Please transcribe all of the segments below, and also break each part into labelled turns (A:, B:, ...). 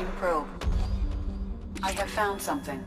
A: Launching probe. I have found something.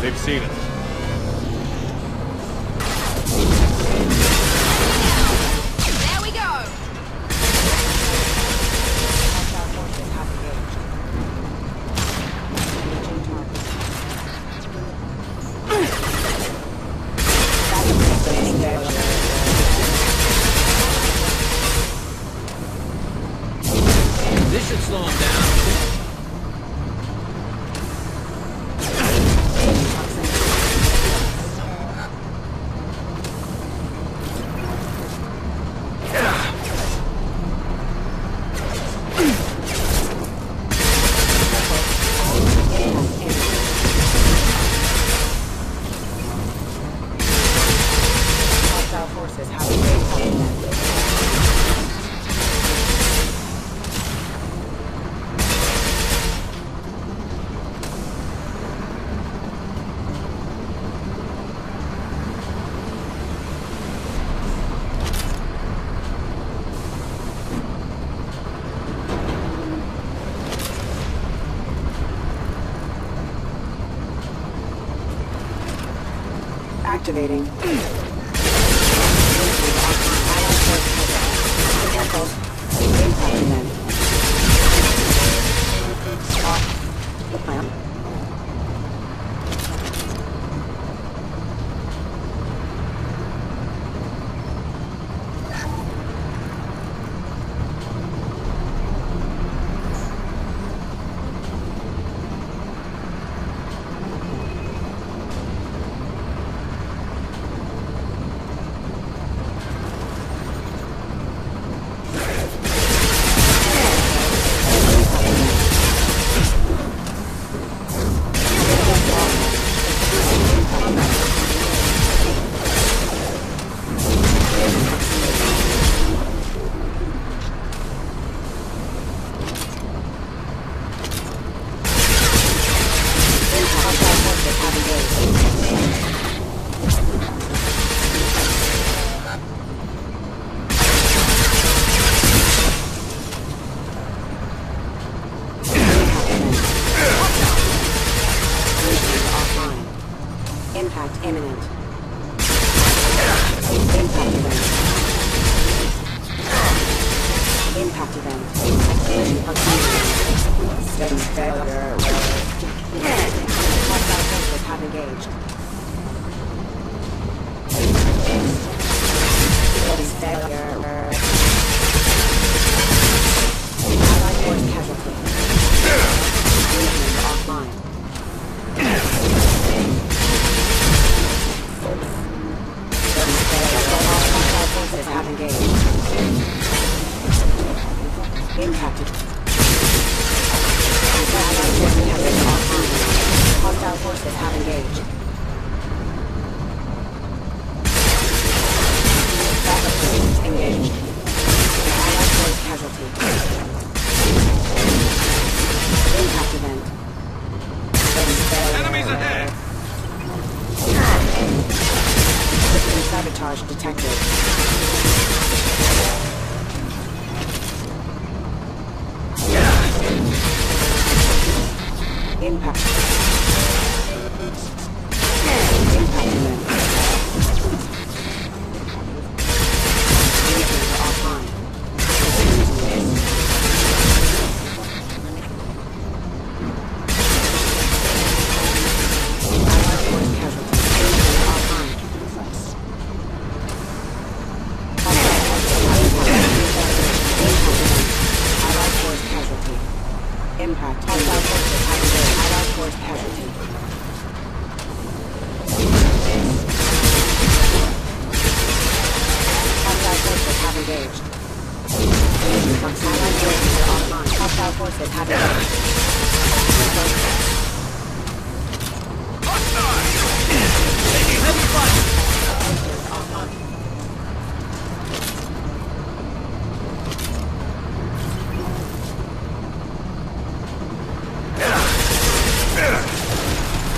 B: They've seen us.
C: There we go!
D: This should slow him down.
A: Activating. Failure. Hostile forces have engaged. Failure. Allied force casualty. Unit offline. Hostile forces have engaged. Impacted. Hostile forces have engaged. Backup forces engaged. Allied force casualty. Impact event.
B: Enemies ahead!
A: System sabotage detected. Impact. Impact event. Units offline. Allied force casualty. Units offline. Allied force casualty. Impact. Hostile forces have engaged. Allied force casualty. Hostile forces have engaged. Allied forces are online. Hostile forces have engaged.
D: Taking heavy fire.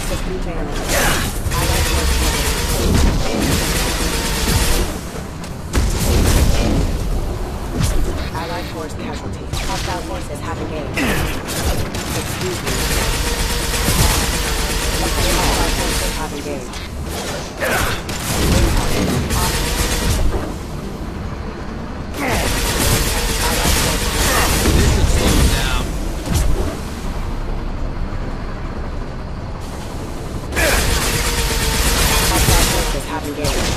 A: System failure. Allied force casualty. Allied force casualty. Hostile forces have engaged. Excuse me. Hostile forces have engaged.
D: This should slow them down.
A: Hostile forces have engaged.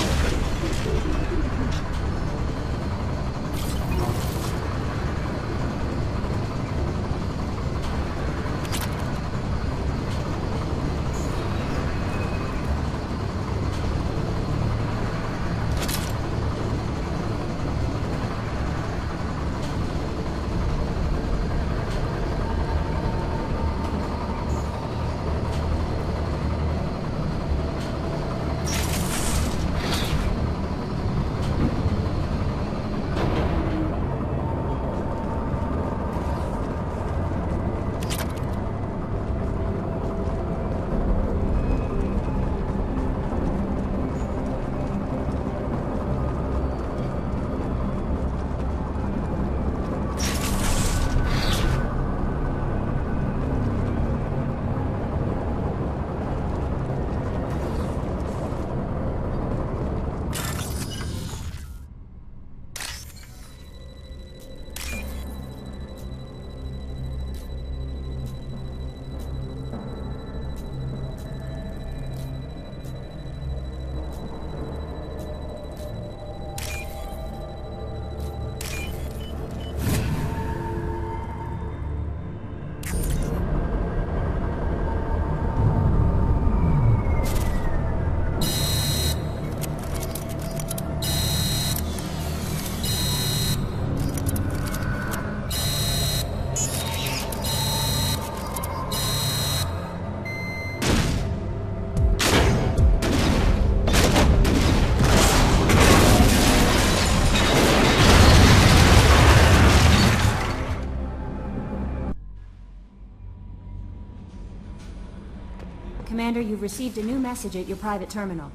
E: Commander, you've received a new message at your private terminal.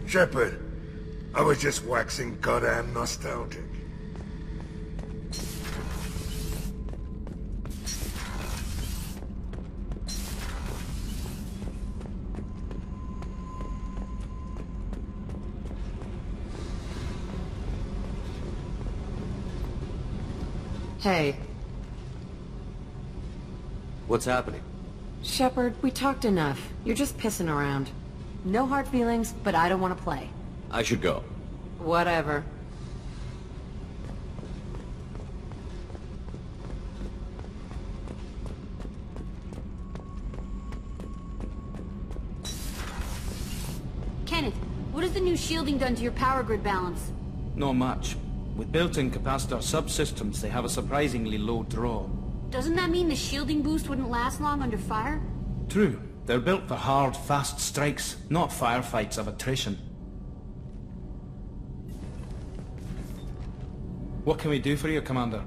F: Shepard, I was just waxing goddamn nostalgic. Hey,
G: What's happening?
F: Shepard, we talked enough. You're just pissing around. No hard feelings, but I don't want to play.
G: I should go.
F: Whatever.
C: Kenneth, what has the new shielding done to your power grid balance?
H: Not much. With built-in capacitor subsystems, they have a surprisingly low draw.
C: Doesn't that mean the shielding boost wouldn't last long under fire?
H: True. They're built for hard, fast strikes, not firefights of attrition. What can we do for you, Commander?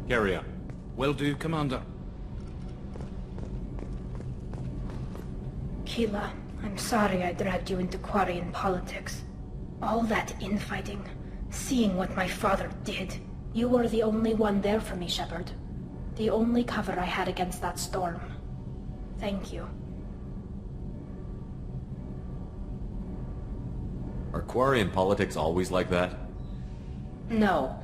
B: Carry on.
H: Will do, Commander.
I: Keela, I'm sorry I dragged you into Quarian politics. All that infighting, seeing what my father did. You were the only one there for me, Shepard. The only cover I had against that storm. Thank you.
G: Are Quarian politics always like that?
I: No.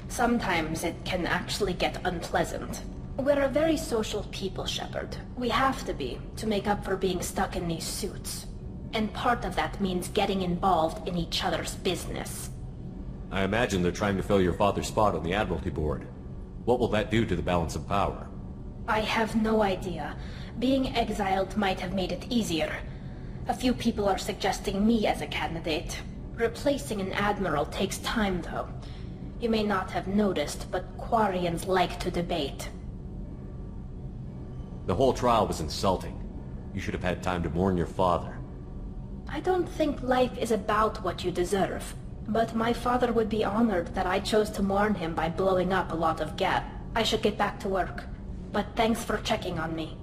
I: Sometimes it can actually get unpleasant. We're a very social people, Shepard. We have to be, to make up for being stuck in these suits. And part of that means getting involved in each other's business.
G: I imagine they're trying to fill your father's spot on the Admiralty Board. What will that do to the balance of power?
I: I have no idea. Being exiled might have made it easier. A few people are suggesting me as a candidate. Replacing an admiral takes time, though. You may not have noticed, but Quarians like to debate.
G: The whole trial was insulting. You should have had time to mourn your father.
I: I don't think life is about what you deserve. But my father would be honored that I chose to mourn him by blowing up a lot of gas. I should get back to work. But thanks for checking on me.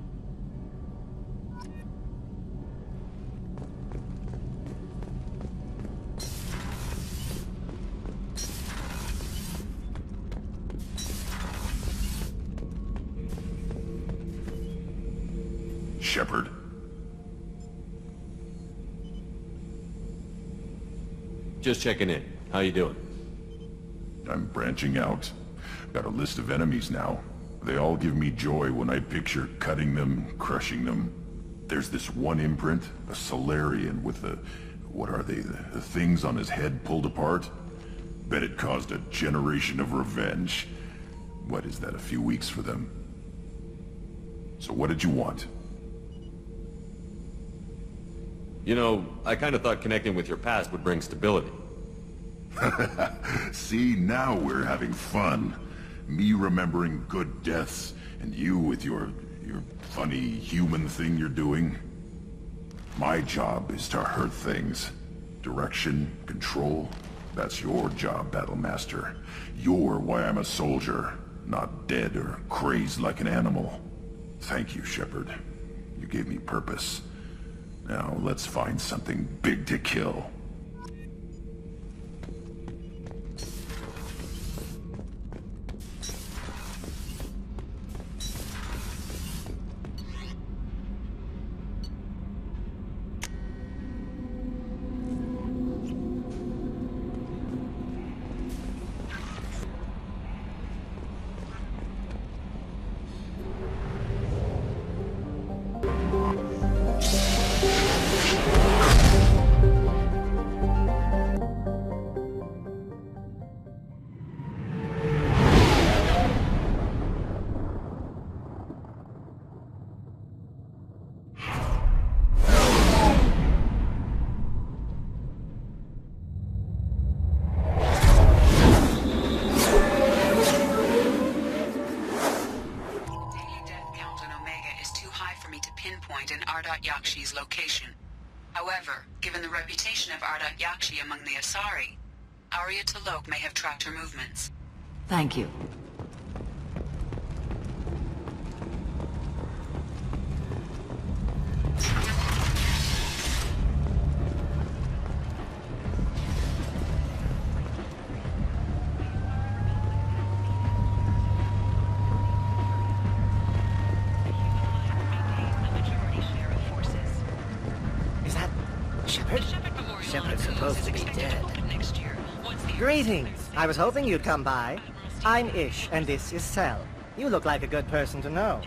J: Shepard.
G: Just checking in. How you doing?
J: I'm branching out. Got a list of enemies now. They all give me joy when I picture cutting them, crushing them. There's this one imprint, a Solarian with the... what are they? The things on his head pulled apart? Bet it caused a generation of revenge. What is that, a few weeks for them? So what did you want?
G: You know, I kind of thought connecting with your past would bring stability.
J: See, now we're having fun. Me remembering good deaths, and you with your funny human thing you're doing. My job is to hurt things. Direction, control, that's your job, Battlemaster. You're why I'm a soldier, not dead or crazed like an animal. Thank you, Shepard. You gave me purpose. Now, let's find something big to kill.
A: Yakshi's location. However, given the reputation of Yakshi among the Asari, Arya T'Loak may have tracked her movements.
F: Thank you.
K: Shepard's supposed to be dead.
A: Next year.
K: Greetings. I was hoping you'd come by. I'm Ish, and this is Cell. You look like a good person to know.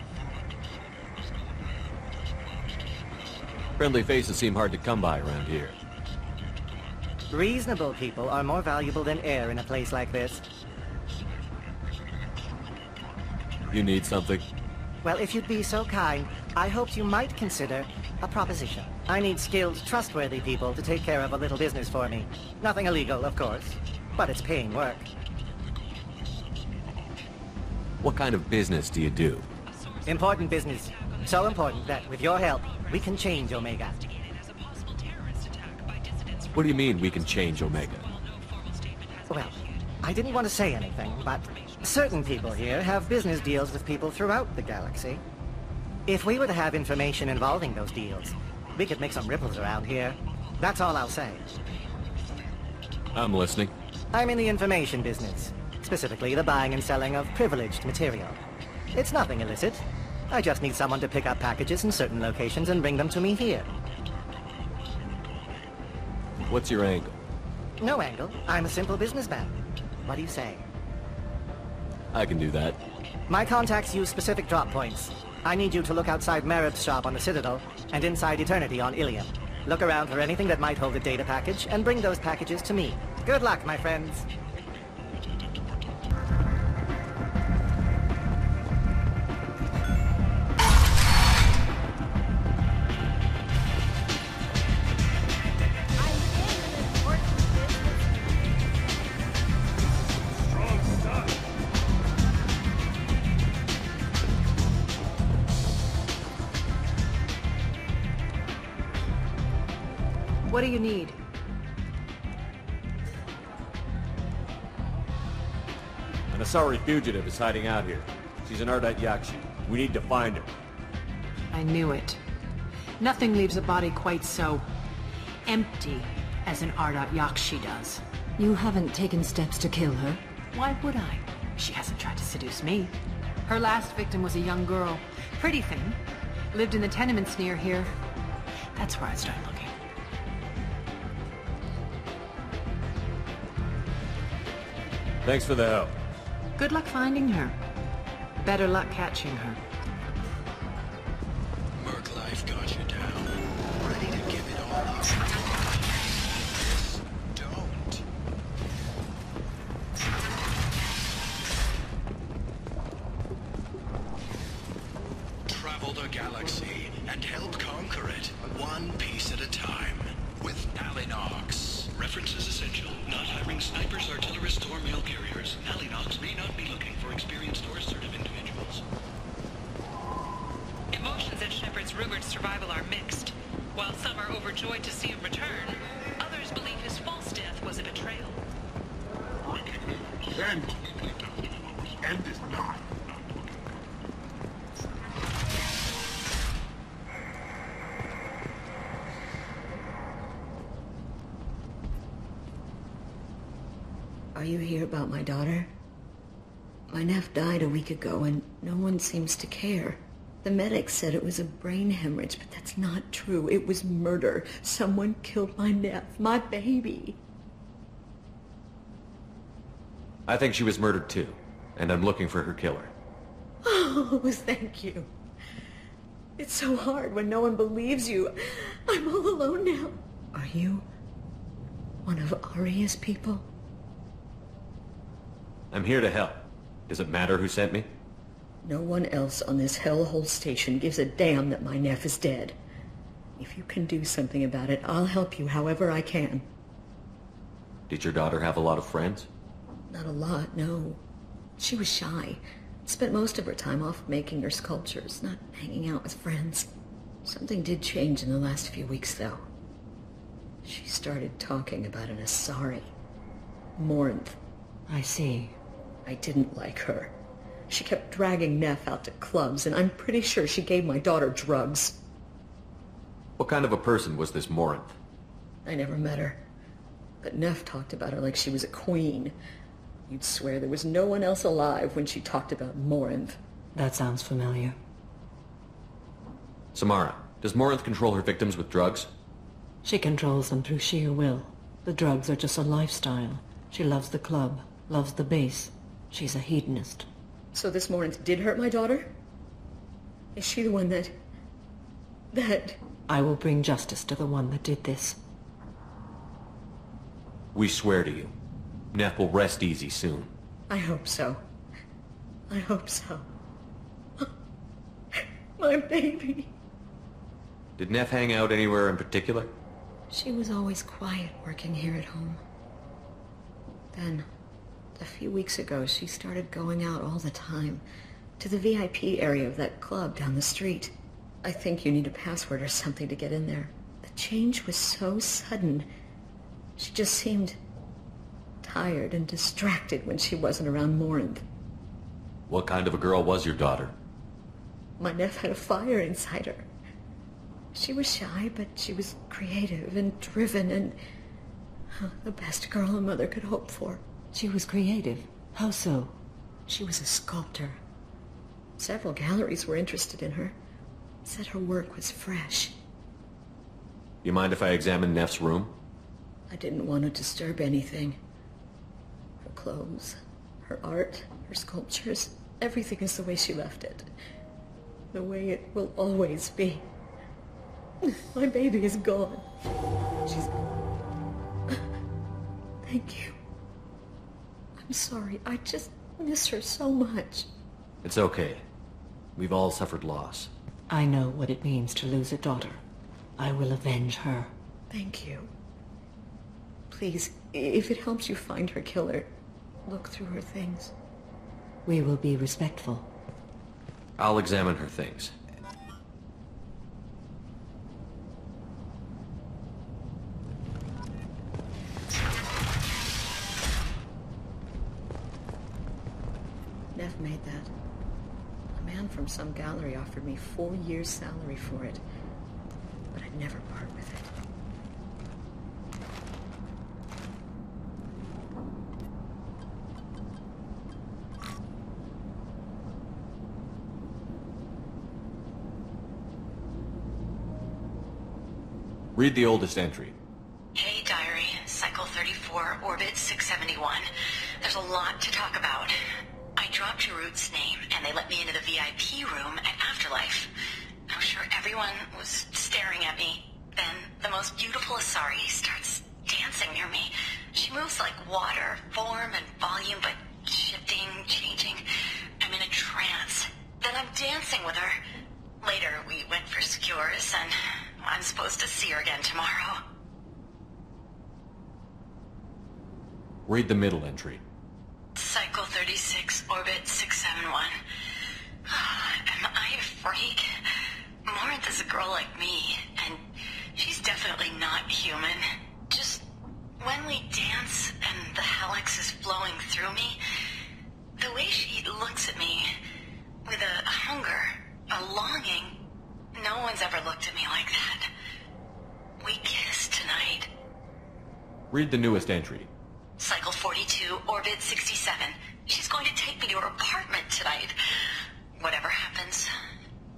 G: Friendly faces seem hard to come by around here.
K: Reasonable people are more valuable than air in a place like this.
G: You need something?
K: Well, if you'd be so kind, I hoped you might consider a proposition. I need skilled, trustworthy people to take care of a little business for me. Nothing illegal, of course, but it's paying work.
G: What kind of business do you do?
K: Important business. So important that, with your help, we can change Omega.
G: What do you mean we can change Omega?
K: Well, I didn't want to say anything, but certain people here have business deals with people throughout the galaxy. If we were to have information involving those deals, we could make some ripples around here. That's all I'll say.
G: I'm listening.
K: I'm in the information business, specifically the buying and selling of privileged material. It's nothing illicit. I just need someone to pick up packages in certain locations and bring them to me here.
G: What's your angle?
K: No angle. I'm a simple businessman. What do you say?
G: I can do that.
K: My contacts use specific drop points. I need you to look outside Merib's shop on the Citadel and inside Eternity on Ilium. Look around for anything that might hold a data package and bring those packages to me. Good luck, my friends.
F: What do you need?
B: An Asari fugitive is hiding out here. She's an Ardat Yakshi. We need to find her.
F: I knew it. Nothing leaves a body quite so empty as an Ardat Yakshi does.
E: You haven't taken steps to kill her?
F: Why would I? She hasn't tried to seduce me. Her last victim was a young girl. Pretty thing. Lived in the tenements near here. That's where I'd start looking.
B: Thanks for the help.
F: Good luck finding her. Better luck catching her.
L: Merc life got you down. Ready to give it all up. Don't. Travel the galaxy and help conquer it, one piece at a time. With Alinox. References essential. Not hiring snipers, artillerists, or mail carriers. Alinox may not be looking for experienced or assertive individuals.
M: Emotions at Shepard's rumored survival are mixed. While some are overjoyed to see him return, others believe his false death was a betrayal.
J: End is not.
N: Are you here about my daughter? My nephew died a week ago and no one seems to care. The medics said it was a brain hemorrhage, but that's not true. It was murder. Someone killed my nephew, my baby.
G: I think she was murdered too, and I'm looking for her killer.
N: Oh, thank you. It's so hard when no one believes you. I'm all alone now. Are you one of Aria's people?
G: I'm here to help. Does it matter who sent me?
N: No one else on this hellhole station gives a damn that my nephew is dead. If you can do something about it, I'll help you however I can.
G: Did your daughter have a lot of friends?
N: Not a lot, no. She was shy. Spent most of her time off making her sculptures, not hanging out with friends. Something did change in the last few weeks, though. She started talking about an Asari. Morinth.
E: I see.
N: I didn't like her. She kept dragging Neff out to clubs, and I'm pretty sure she gave my daughter drugs.
G: What kind of a person was this Morinth?
N: I never met her. But Neff talked about her like she was a queen. You'd swear there was no one else alive when she talked about Morinth.
E: That sounds familiar.
G: Samara, does Morinth control her victims with drugs?
E: She controls them through sheer will. The drugs are just a lifestyle. She loves the club, loves the base. She's a hedonist.
N: So this Morinth did hurt my daughter? Is she the one that...
E: I will bring justice to the one that did this.
G: We swear to you. Neff will rest easy soon.
N: I hope so. I hope so. My baby.
G: Did Neff hang out anywhere in particular?
N: She was always quiet working here at home. Then, a few weeks ago, she started going out all the time to the VIP area of that club down the street. I think you need a password or something to get in there. The change was so sudden. She just seemed tired and distracted when she wasn't around Morinth.
G: What kind of a girl was your daughter?
N: My Neff had a fire inside her. She was shy, but she was creative and driven and the best girl a mother could hope for.
E: She was creative? How so?
N: She was a sculptor. Several galleries were interested in her. Said her work was fresh.
G: You mind if I examine Neff's room?
N: I didn't want to disturb anything. Her clothes, her art, her sculptures, everything is the way she left it. The way it will always be. My baby is gone. She's... Thank you. I'm sorry. I just miss her so much.
G: It's okay. We've all suffered loss.
E: I know what it means to lose a daughter. I will avenge her.
N: Thank you. Please, if it helps you find her killer, look through her things.
E: We will be respectful.
G: I'll examine her things.
N: Neff made that. A man from some gallery offered me 4 years' salary for it, but I'd never part with it.
G: Read the oldest entry.
O: Hey, Diary. Cycle 34, Orbit 671. There's a lot to talk about. I dropped your root's name, and they let me into the VIP room at Afterlife. I'm sure everyone was staring at me. Then, the most beautiful Asari starts dancing near me. She moves like water, form and volume, but shifting, changing. I'm in a trance. Then I'm dancing with her. Later, we went for secures, and I'm supposed to see her again tomorrow.
G: Read the middle entry.
O: Cycle 36, Orbit 671. Am I a freak? Morinth is a girl like me, and she's definitely not human. Just when we dance and the helix is flowing through me, the way she looks at me with a hunger, a longing, no one's ever looked at me like that. We kissed tonight.
G: Read the newest entry.
O: Cycle 42, Orbit 67. She's going to take me to her apartment tonight. Whatever happens,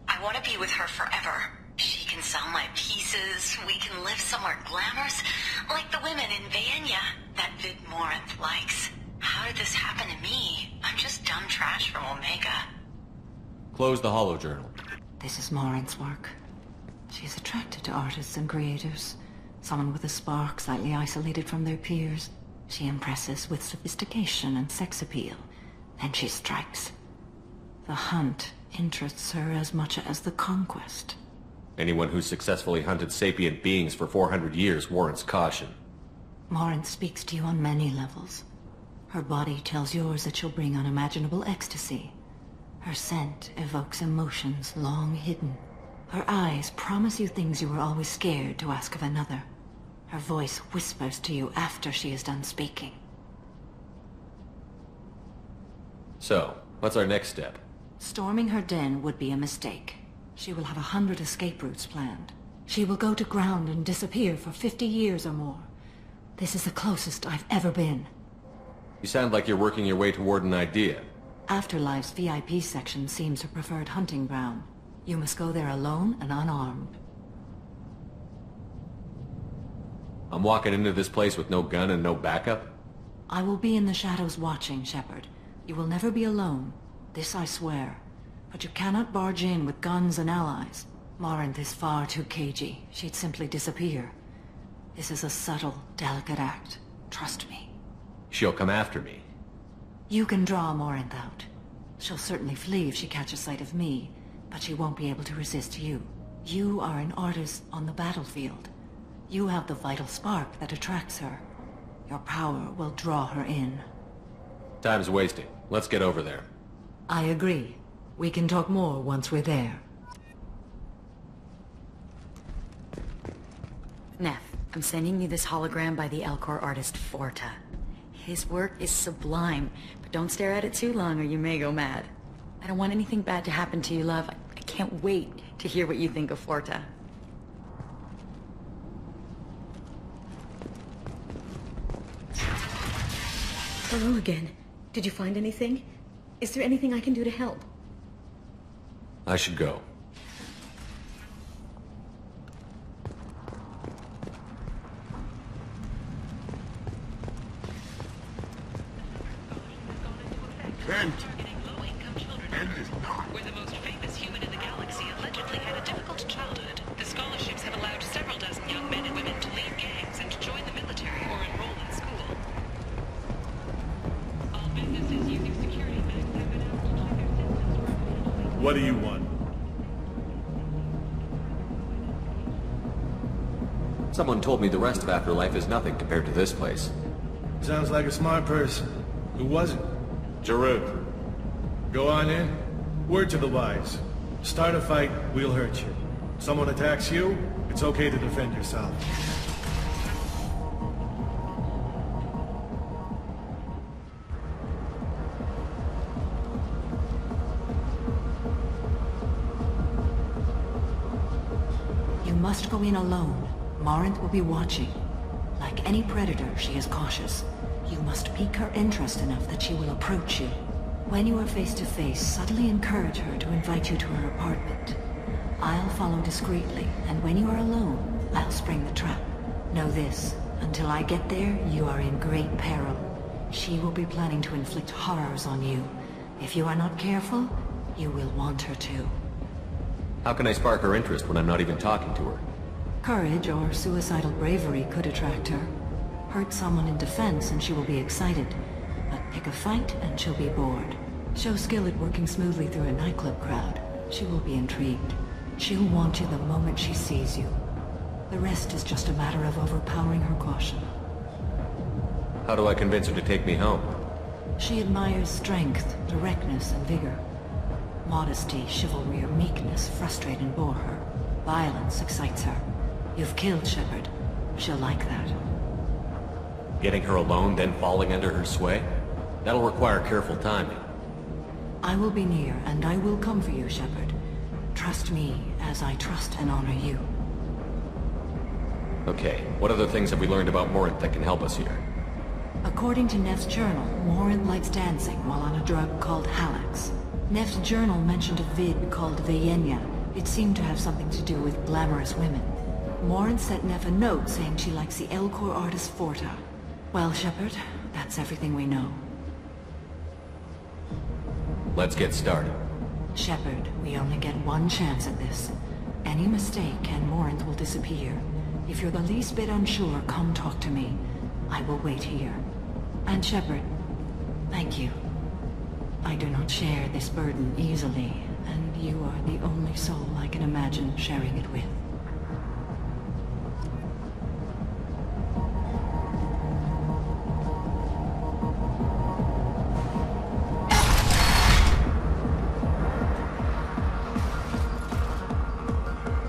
O: I want to be with her forever. She can sell my pieces. We can live somewhere glamorous, like the women in Vanya that Vid Morinth likes. How did this happen to me? I'm just dumb trash from Omega.
G: Close the holo journal.
E: This is Morinth's work. She's attracted to artists and creators. Someone with a spark, slightly isolated from their peers. She impresses with sophistication and sex appeal. Then she strikes. The hunt interests her as much as the conquest.
G: Anyone who's successfully hunted sapient beings for 400 years warrants caution.
E: Morinth speaks to you on many levels. Her body tells yours that she'll bring unimaginable ecstasy. Her scent evokes emotions long hidden. Her eyes promise you things you were always scared to ask of another. Her voice whispers to you after she is done speaking.
G: So, what's our next step?
E: Storming her den would be a mistake. She will have 100 escape routes planned. She will go to ground and disappear for 50 years or more. This is the closest I've ever been.
G: You sound like you're working your way toward an idea.
E: Afterlife's VIP section seems her preferred hunting ground. You must go there alone and unarmed.
G: I'm walking into this place with no gun and no backup?
E: I will be in the shadows watching, Shepard. You will never be alone. This I swear. But you cannot barge in with guns and allies. Morinth is far too cagey. She'd simply disappear. This is a subtle, delicate act. Trust me.
G: She'll come after me.
E: You can draw Morinth out. She'll certainly flee if she catches sight of me, but she won't be able to resist you. You are an artist on the battlefield. You have the vital spark that attracts her. Your power will draw her in.
G: Time's wasting. Let's get over there.
E: I agree. We can talk more once we're there.
O: Neff, I'm sending you this hologram by the Elcor artist Forta. His work is sublime, but don't stare at it too long or you may go mad. I don't want anything bad to happen to you, love. I can't wait to hear what you think of Forta.
N: Hello again. Did you find anything? Is there anything I can do to help?
G: I should go.
J: Bent.
M: Where the most famous human in the galaxy allegedly had a difficult childhood, the scholarships have allowed several dozen young men and women to leave gangs and join the military or enroll in school. All businesses using security banks have been asked to check their systems.
B: What do you want?
G: Someone told me the rest of Afterlife is nothing compared to this place.
P: Sounds like a smart person. Who was it?
B: Jarut.
P: Go on in. Word to the wise. Start a fight, we'll hurt you. Someone attacks you, it's okay to defend yourself.
E: You must go in alone. Morinth will be watching. Like any predator, she is cautious. You must pique her interest enough that she will approach you. When you are face to face, subtly encourage her to invite you to her apartment. I'll follow discreetly, and when you are alone, I'll spring the trap. Know this, until I get there, you are in great peril. She will be planning to inflict horrors on you. If you are not careful, you will want her to.
G: How can I spark her interest when I'm not even talking to her?
E: Courage or suicidal bravery could attract her. Hurt someone in defense and she will be excited. But pick a fight and she'll be bored. Show skill at working smoothly through a nightclub crowd. She will be intrigued. She'll want you the moment she sees you. The rest is just a matter of overpowering her caution.
G: How do I convince her to take me home?
E: She admires strength, directness, and vigor. Modesty, chivalry, or meekness frustrate and bore her. Violence excites her. You've killed Shepard. She'll like that.
G: Getting her alone, then falling under her sway? That'll require careful timing.
E: I will be near, and I will come for you, Shepard. Trust me, as I trust and honor you.
G: Okay, what other things have we learned about Morinth that can help us here?
E: According to Neff's journal, Morinth likes dancing while on a drug called Halax. Neff's journal mentioned a vid called Vayenya. It seemed to have something to do with glamorous women. Morinth sent Neff a note saying she likes the Elcor artist Forta. Well, Shepard, that's everything we know.
G: Let's get started.
E: Shepard, we only get one chance at this. Any mistake and Morinth will disappear. If you're the least bit unsure, come talk to me. I will wait here. And Shepard, thank you. I do not share this burden easily, and you are the only soul I can imagine sharing it with.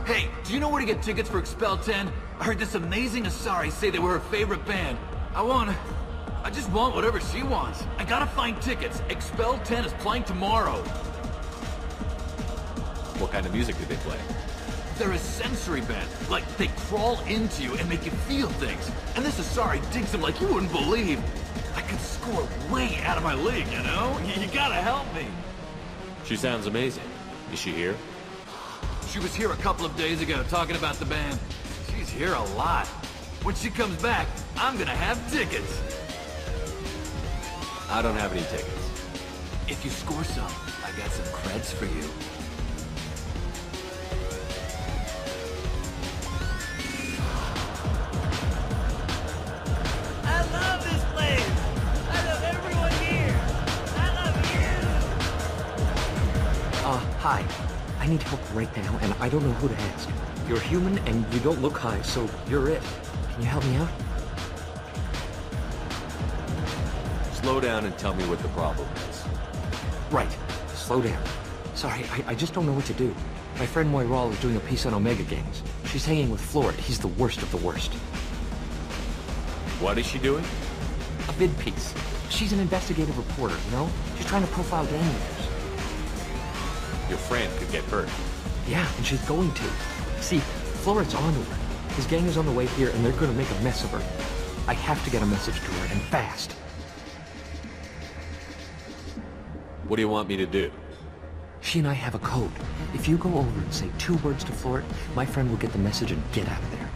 D: Hey, do you know where to get tickets for Expel 10? I heard this amazing Asari say they were her favorite band. I just want whatever she wants. I gotta find tickets. Expel 10 is playing tomorrow.
G: What kind of music do they play?
D: They're a sensory band. Like, they crawl into you and make you feel things. And this Asari digs them like you wouldn't believe. I could score way out of my league, you know? You gotta help me.
G: She sounds amazing. Is she here?
D: She was here a couple of days ago talking about the band. She's here a lot. When she comes back, I'm gonna have tickets.
G: I don't have any tickets.
D: If you score some, I got some creds for you.
Q: I love this place! I love everyone here! I love you!
R: Hi. I need help right now, and I don't know who to ask. You're human, and you don't look high, so you're it. Can you help me out?
G: Slow down and tell me what the problem is.
R: Right. Slow down. Sorry, I just don't know what to do. My friend Moiral is doing a piece on Omega Gangs. She's hanging with Florid. He's the worst of the worst.
G: What is she doing?
R: A vid piece. She's an investigative reporter, you know? She's trying to profile gang leaders.
G: Your friend could get hurt.
R: Yeah, and she's going to. See, Florid's on to her. His gang is on the way here, and they're gonna make a mess of her. I have to get a message to her, and fast.
G: What do you want me to do?
R: She and I have a code. If you go over and say 2 words to Florid, my friend will get the message and get out of there.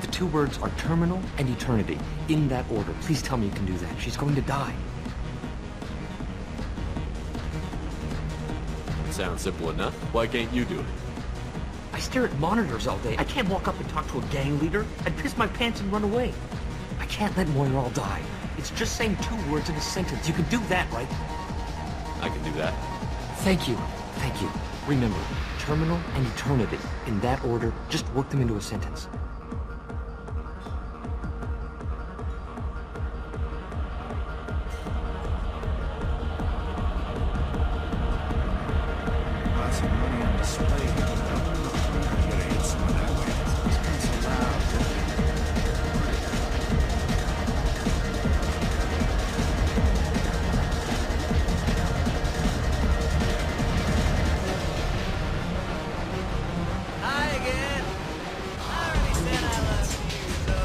R: The 2 words are terminal and eternity. In that order. Please tell me you can do that. She's going to die.
G: Sounds simple enough. Why can't you do it?
R: I stare at monitors all day. I can't walk up and talk to a gang leader. I'd piss my pants and run away. I can't let Moiral die. It's just saying 2 words in a sentence. You can do that, right?
G: I can do that.
R: Thank you. Thank you. Remember, terminal and eternity. In that order, just work them into a sentence.
P: Lots of money on display. I gotta hit some of that way. It's been so loud.
Q: Hi again! I already said I love you, so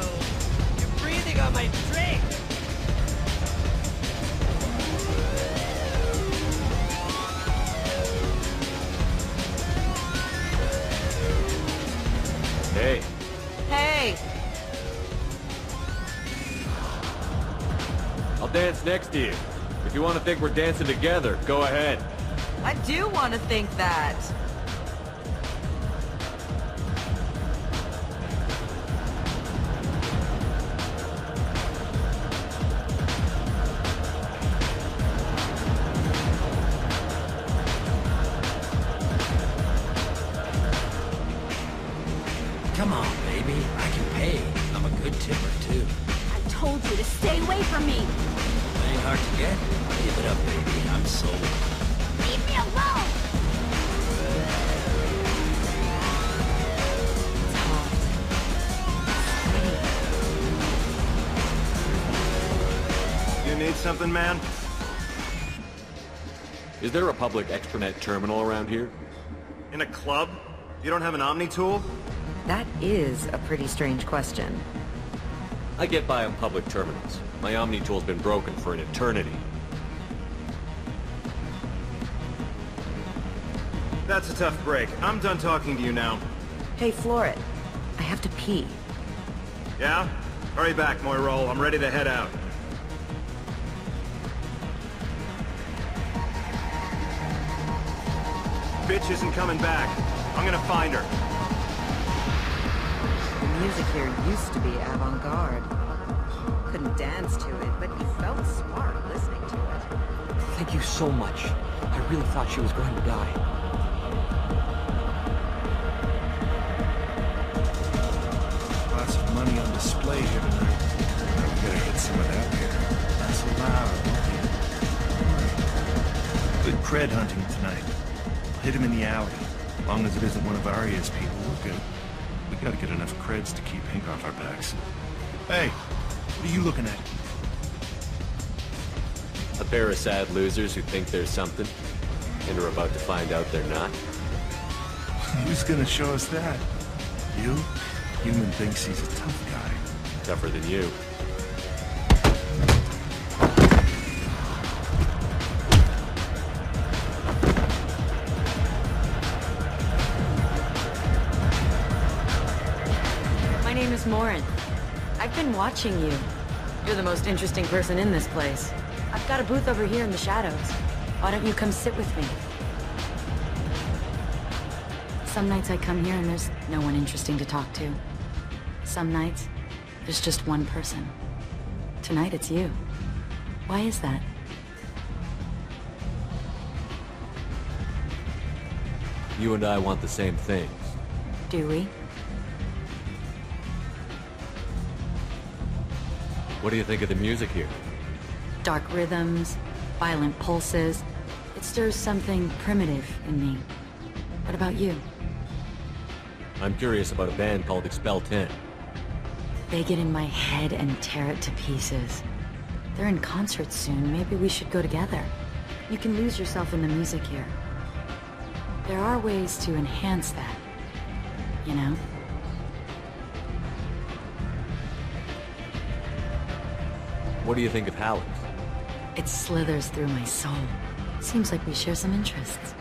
Q: you're breathing on my drink!
G: Hey.
F: Hey!
B: I'll dance next to you. If you want to think we're dancing together, go ahead.
F: I do want to think that.
Q: Come on, baby. I can pay. I'm a good tipper, too.
C: I told you to stay away from me.
Q: Ain't hard to get. Give it up, baby. I'm sold.
C: Leave me alone!
S: You need something, man?
G: Is there a public extranet terminal around here?
S: In a club? You don't have an Omni tool?
F: That is a pretty strange question.
G: I get by on public terminals. My Omni tool's been broken for an eternity.
S: That's a tough break. I'm done talking to you now.
F: Hey, Florid. I have to pee.
S: Yeah? Hurry back, Moiral. I'm ready to head out. Bitch isn't coming back. I'm gonna find her.
F: The music here used to be avant-garde. Couldn't dance to it, but you felt smart listening to it.
R: Thank you so much. I really thought she was going to die.
P: Lots of money on display here tonight. I gotta hit some of that later. Not so loud, okay? Good cred hunting tonight. I'll hit him in the alley. As long as it isn't one of Arya's people, we're good. We gotta get enough creds to keep Pink off our backs. Hey, what are you looking at?
G: A pair of sad losers who think there's something, and are about to find out they're not.
P: Who's gonna show us that? You? Human thinks he's a tough guy.
G: Tougher than you.
F: My name is Morin. I've been watching you. You're the most interesting person in this place.
T: I've got a booth over here in the shadows. Why don't you come sit with me? Some nights I come here and there's no one interesting to talk to. Some nights, there's just one person. Tonight it's you. Why is that?
G: You and I want the same things.
T: Do we?
G: What do you think of the music here?
T: Dark rhythms, violent pulses. It stirs something primitive in me. What about you?
G: I'm curious about a band called Expel 10.
T: They get in my head and tear it to pieces. They're in concert soon. Maybe we should go together. You can lose yourself in the music here. There are ways to enhance that, you know?
G: What do you think of Halleck's?
T: It slithers through my soul. Seems like we share some interests.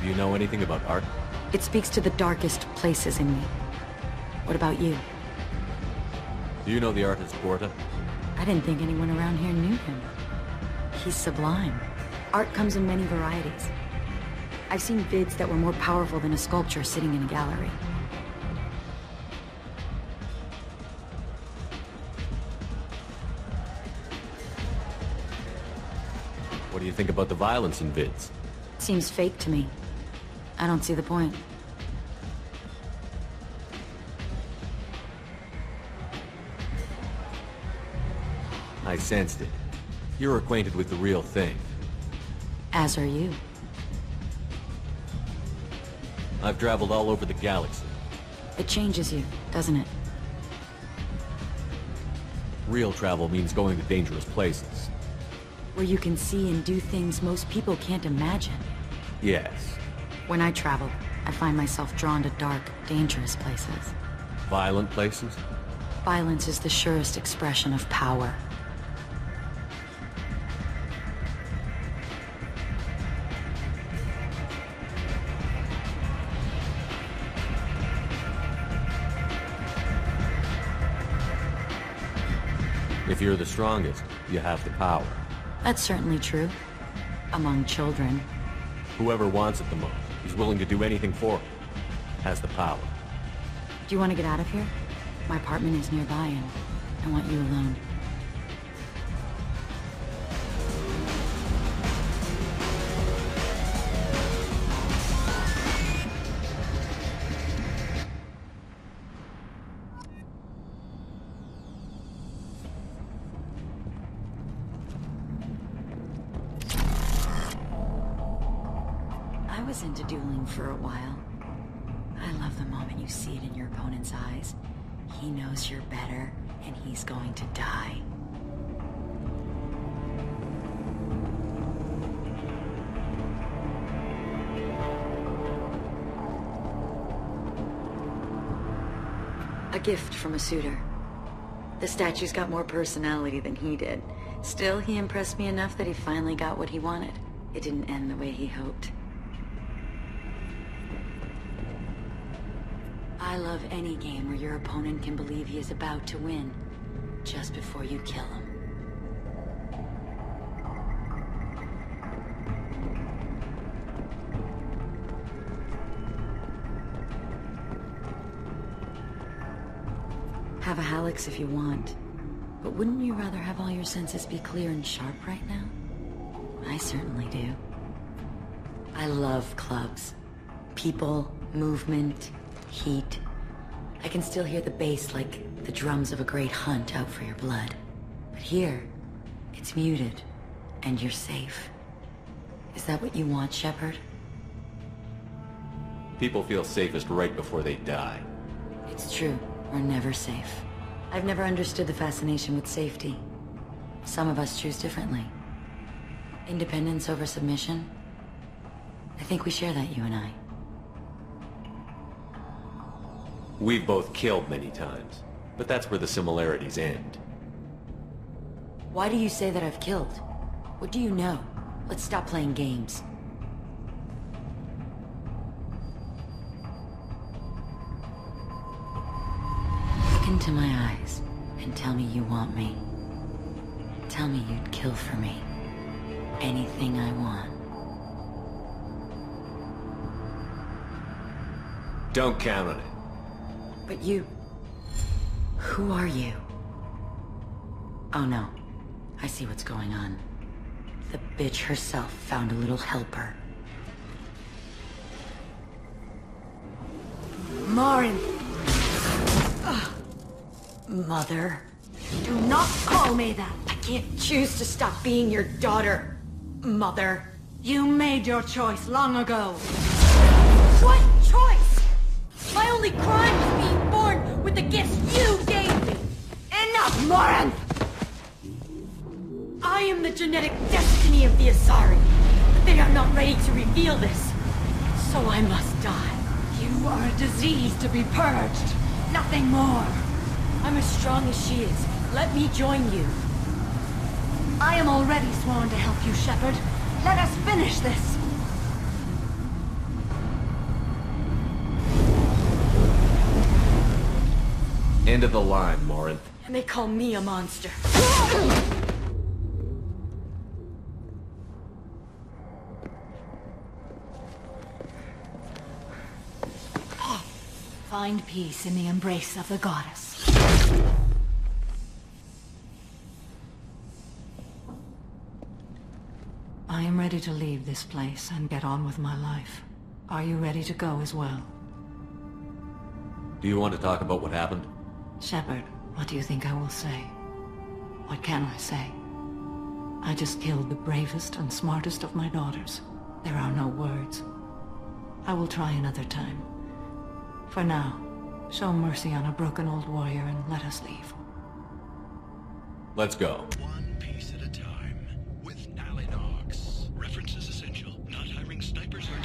G: Do you know anything about art?
T: It speaks to the darkest places in me. What about you?
G: Do you know the artist Porta?
T: I didn't think anyone around here knew him. He's sublime. Art comes in many varieties. I've seen vids that were more powerful than a sculpture sitting in a gallery.
G: What do you think about the violence in vids?
T: Seems fake to me. I don't see the point.
G: I sensed it. You're acquainted with the real thing.
T: As are you.
G: I've traveled all over the galaxy.
T: It changes you, doesn't it?
G: Real travel means going to dangerous places.
T: Where you can see and do things most people can't imagine.
G: Yes.
T: When I travel, I find myself drawn to dark, dangerous places.
G: Violent places?
T: Violence is the surest expression of power.
G: If you're the strongest, you have the power.
T: That's certainly true. Among children.
G: Whoever wants it the most, is willing to do anything for it, has the power.
T: Do you want to get out of here? My apartment is nearby and I want you alone. I was into dueling for a while. I love the moment you see it in your opponent's eyes. He knows you're better, and he's going to die. A gift from a suitor. The statue's got more personality than he did. Still, he impressed me enough that he finally got what he wanted. It didn't end the way he hoped. I love any game where your opponent can believe he is about to win, just before you kill him. Have a Halleck's if you want, but wouldn't you rather have all your senses be clear and sharp right now? I certainly do. I love clubs. People, movement, heat. I can still hear the bass like the drums of a great hunt out for your blood. But here, it's muted, and you're safe. Is that what you want, Shepard?
G: People feel safest right before they die.
T: It's true. We're never safe. I've never understood the fascination with safety. Some of us choose differently. Independence over submission. I think we share that, you and I.
G: We've both killed many times, but that's where the similarities end.
T: Why do you say that I've killed? What do you know? Let's stop playing games. Look into my eyes and tell me you want me. Tell me you'd kill for me. Anything I want.
G: Don't count on it.
T: But you... Who are you? Oh no. I see what's going on. The bitch herself found a little helper. Marin! Mother.
C: Do not call me that.
T: I can't choose to stop being your daughter, Mother.
C: You made your choice long ago. What choice? My only crime was being born with the gifts you gave me. Enough, Moran! I am the genetic destiny of the Asari. But they are not ready to reveal this. So I must die. You are a disease to be purged. Nothing more. I'm as strong as she is. Let me join you. I am already sworn to help you, Shepard. Let us finish this.
G: End of the line, Morin.
C: And they call me a monster. Find peace in the embrace of the goddess. I am ready to leave this place and get on with my life. Are you ready to go as well?
G: Do you want to talk about what happened?
E: Shepard, what do you think I will say? What can I say? I just killed the bravest and smartest of my daughters. There are no words. I will try another time. For now, show mercy on a broken old warrior and let us leave.
G: Let's go.
L: One piece at a time. With Alinox. References essential. Not hiring snipers or